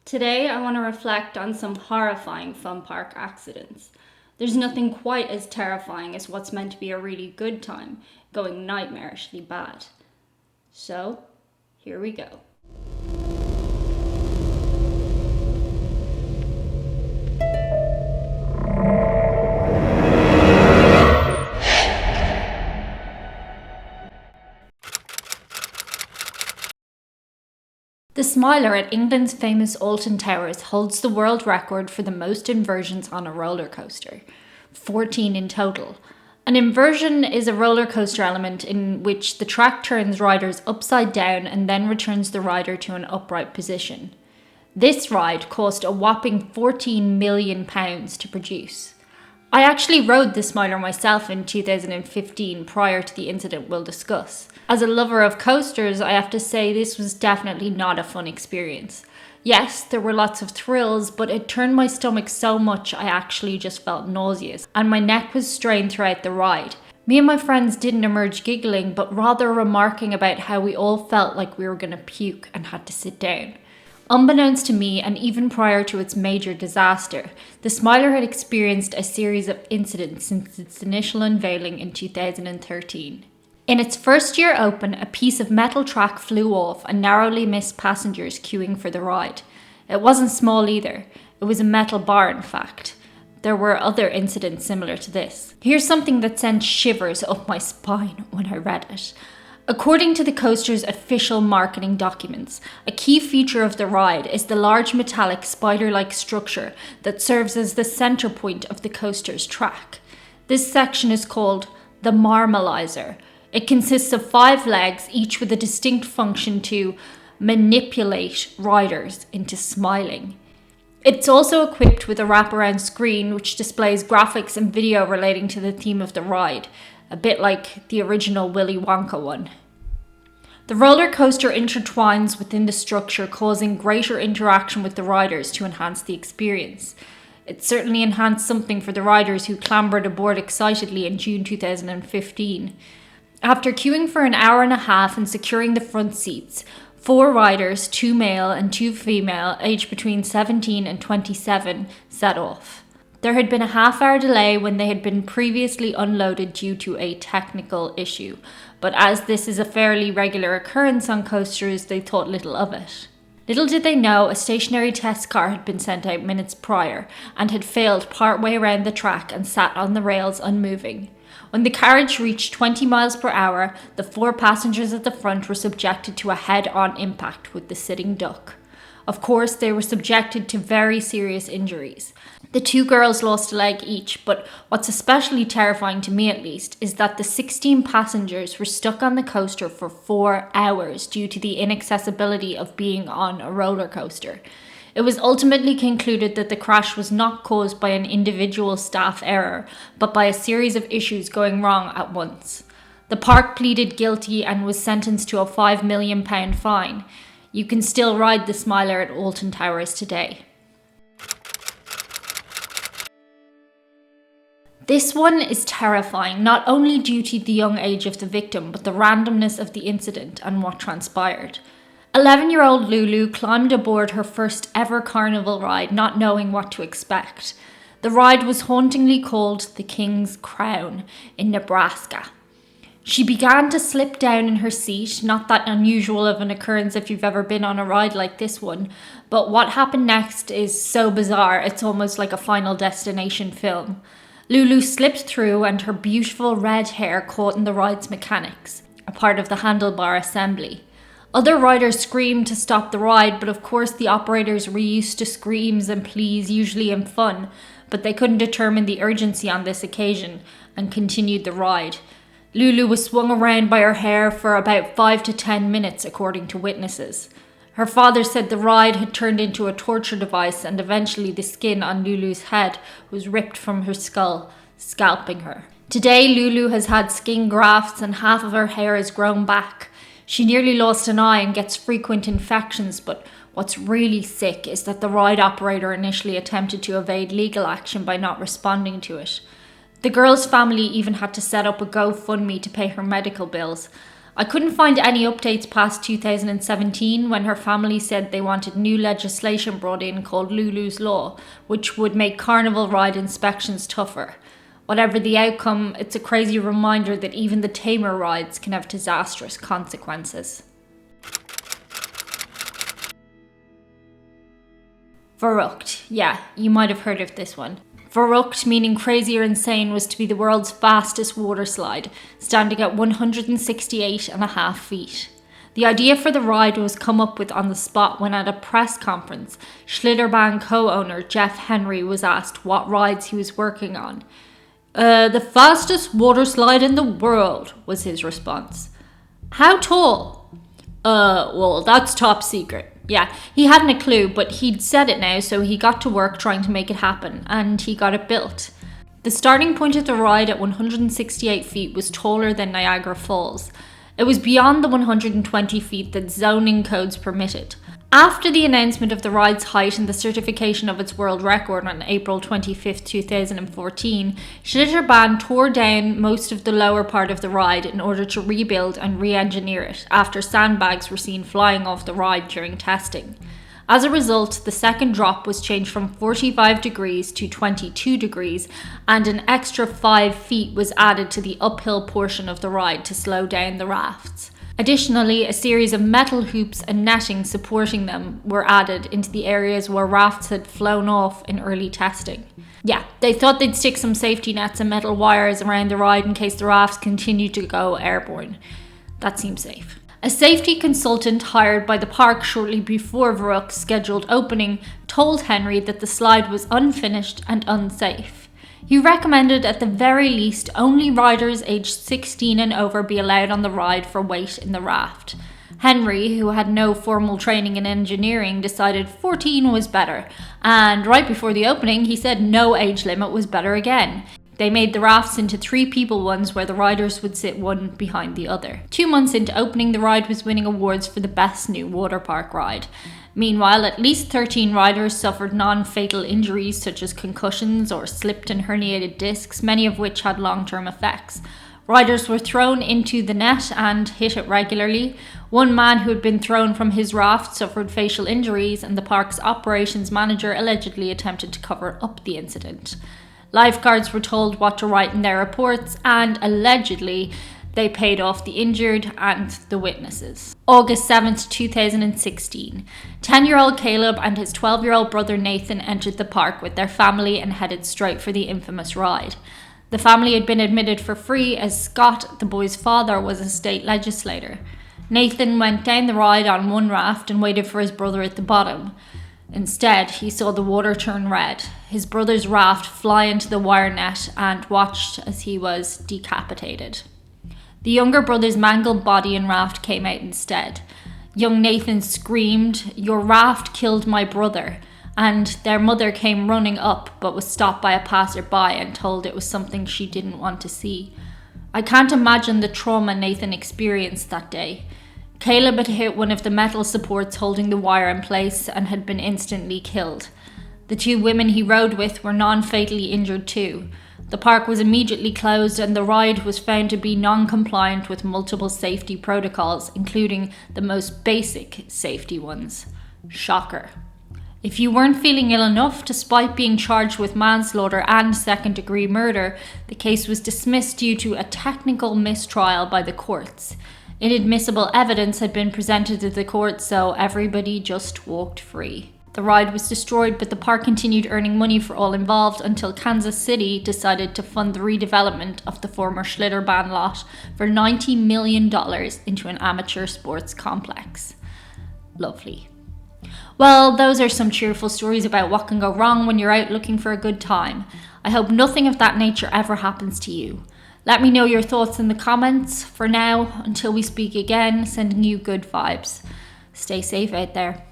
Today, I want to reflect on some horrifying fun park accidents. There's nothing quite as terrifying as what's meant to be a really good time going nightmarishly bad. So, here we go. The Smiler at England's famous Alton Towers holds the world record for the most inversions on a roller coaster, 14 in total. An inversion is a roller coaster element in which the track turns riders upside down and then returns the rider to an upright position. This ride cost a whopping £14 million to produce. I actually rode the Smiler myself in 2015 prior to the incident we'll discuss. As a lover of coasters, I have to say this was definitely not a fun experience. Yes, there were lots of thrills, but it turned my stomach so much I actually just felt nauseous, and my neck was strained throughout the ride. Me and my friends didn't emerge giggling, but rather remarking about how we all felt like we were going to puke and had to sit down. Unbeknownst to me, and even prior to its major disaster, the Smiler had experienced a series of incidents since its initial unveiling in 2013. In its first year open, a piece of metal track flew off and narrowly missed passengers queuing for the ride. It wasn't small either. It was a metal bar, in fact. There were other incidents similar to this. Here's something that sent shivers up my spine when I read it. According to the coaster's official marketing documents, a key feature of the ride is the large metallic spider-like structure that serves as the center point of the coaster's track. This section is called the Marmalizer. It consists of 5 legs, each with a distinct function to manipulate riders into smiling. It's also equipped with a wraparound screen which displays graphics and video relating to the theme of the ride, a bit like the original Willy Wonka one. The roller coaster intertwines within the structure, causing greater interaction with the riders to enhance the experience. It certainly enhanced something for the riders who clambered aboard excitedly in June 2015. After queuing for an hour and a half and securing the front seats, 4 riders, 2 male and 2 female, aged between 17 and 27, set off. There had been a half-hour delay when they had been previously unloaded due to a technical issue, but as this is a fairly regular occurrence on coasters, they thought little of it. Little did they know a stationary test car had been sent out minutes prior and had failed partway around the track and sat on the rails unmoving. When the carriage reached 20 miles per hour, the 4 passengers at the front were subjected to a head-on impact with the sitting duck. Of course, they were subjected to very serious injuries. The 2 girls lost a leg each, but what's especially terrifying to me at least is that the 16 passengers were stuck on the coaster for 4 hours due to the inaccessibility of being on a roller coaster. It was ultimately concluded that the crash was not caused by an individual staff error, but by a series of issues going wrong at once. The park pleaded guilty and was sentenced to a £5 million fine. You can still ride the Smiler at Alton Towers today. This one is terrifying, not only due to the young age of the victim, but the randomness of the incident and what transpired. 11-year-old Lulu climbed aboard her first ever carnival ride, not knowing what to expect. The ride was hauntingly called the King's Crown in Nebraska. She began to slip down in her seat, not that unusual of an occurrence if you've ever been on a ride like this one, but what happened next is so bizarre it's almost like a Final Destination film. Lulu slipped through and her beautiful red hair caught in the ride's mechanics, a part of the handlebar assembly. Other riders screamed to stop the ride, but of course the operators were used to screams and pleas, usually in fun, but they couldn't determine the urgency on this occasion and continued the ride. Lulu was swung around by her hair for about 5 to 10 minutes, according to witnesses. Her father said the ride had turned into a torture device and eventually the skin on Lulu's head was ripped from her skull, scalping her. Today, Lulu has had skin grafts and half of her hair has grown back. She nearly lost an eye and gets frequent infections, but what's really sick is that the ride operator initially attempted to evade legal action by not responding to it. The girl's family even had to set up a GoFundMe to pay her medical bills. I couldn't find any updates past 2017 when her family said they wanted new legislation brought in called Lulu's Law, which would make carnival ride inspections tougher. Whatever the outcome, it's a crazy reminder that even the tamer rides can have disastrous consequences. Verrückt. Yeah, you might have heard of this one. Verrückt, meaning crazy or insane, was to be the world's fastest water slide, standing at 168.5 feet. The idea for the ride was come up with on the spot when at a press conference, Schlitterbahn co-owner Jeff Henry was asked what rides he was working on. The fastest water slide in the world, was his response. How tall? Well, that's top secret. Yeah, he hadn't a clue, but he'd said it now, so he got to work trying to make it happen, and he got it built. The starting point of the ride at 168 feet was taller than Niagara Falls. It was beyond the 120 feet that zoning codes permitted. After the announcement of the ride's height and the certification of its world record on April 25, 2014, Schlitterbahn tore down most of the lower part of the ride in order to rebuild and re-engineer it after sandbags were seen flying off the ride during testing. As a result, the second drop was changed from 45 degrees to 22 degrees, and an extra 5 feet was added to the uphill portion of the ride to slow down the rafts. Additionally, a series of metal hoops and netting supporting them were added into the areas where rafts had flown off in early testing. Yeah, they thought they'd stick some safety nets and metal wires around the ride in case the rafts continued to go airborne. That seems safe. A safety consultant hired by the park shortly before Verrückt's scheduled opening told Henry that the slide was unfinished and unsafe. He recommended at the very least only riders aged 16 and over be allowed on the ride for weight in the raft. Henry, who had no formal training in engineering, decided 14 was better, and right before the opening he said no age limit was better again. They made the rafts into 3-people ones where the riders would sit one behind the other. 2 months into opening, the ride was winning awards for the best new water park ride. Meanwhile, at least 13 riders suffered non-fatal injuries such as concussions or slipped and herniated discs, many of which had long-term effects. Riders were thrown into the net and hit it regularly. One man who had been thrown from his raft suffered facial injuries, and the park's operations manager allegedly attempted to cover up the incident. Lifeguards were told what to write in their reports, and allegedly they paid off the injured and the witnesses. August 7th, 2016. 10-year-old Caleb and his 12-year-old brother Nathan entered the park with their family and headed straight for the infamous ride. The family had been admitted for free as Scott, the boy's father, was a state legislator. Nathan went down the ride on one raft and waited for his brother at the bottom. Instead, he saw the water turn red, his brother's raft fly into the wire net, and watched as he was decapitated. The younger brother's mangled body and raft came out instead. Young Nathan screamed, "Your raft killed my brother," and their mother came running up but was stopped by a passerby and told it was something she didn't want to see. I can't imagine the trauma Nathan experienced that day. Caleb had hit one of the metal supports holding the wire in place and had been instantly killed. The 2 women he rode with were non-fatally injured too. The park was immediately closed and the ride was found to be non-compliant with multiple safety protocols, including the most basic safety ones. Shocker. If you weren't feeling ill enough, despite being charged with manslaughter and second-degree murder, the case was dismissed due to a technical mistrial by the courts. Inadmissible evidence had been presented to the court, so everybody just walked free. The ride was destroyed, but the park continued earning money for all involved until Kansas City decided to fund the redevelopment of the former Schlitterbahn lot for $90 million into an amateur sports complex. Lovely. Well, those are some cheerful stories about what can go wrong when you're out looking for a good time. I hope nothing of that nature ever happens to you. Let me know your thoughts in the comments. For now, until we speak again, sending you good vibes. Stay safe out there.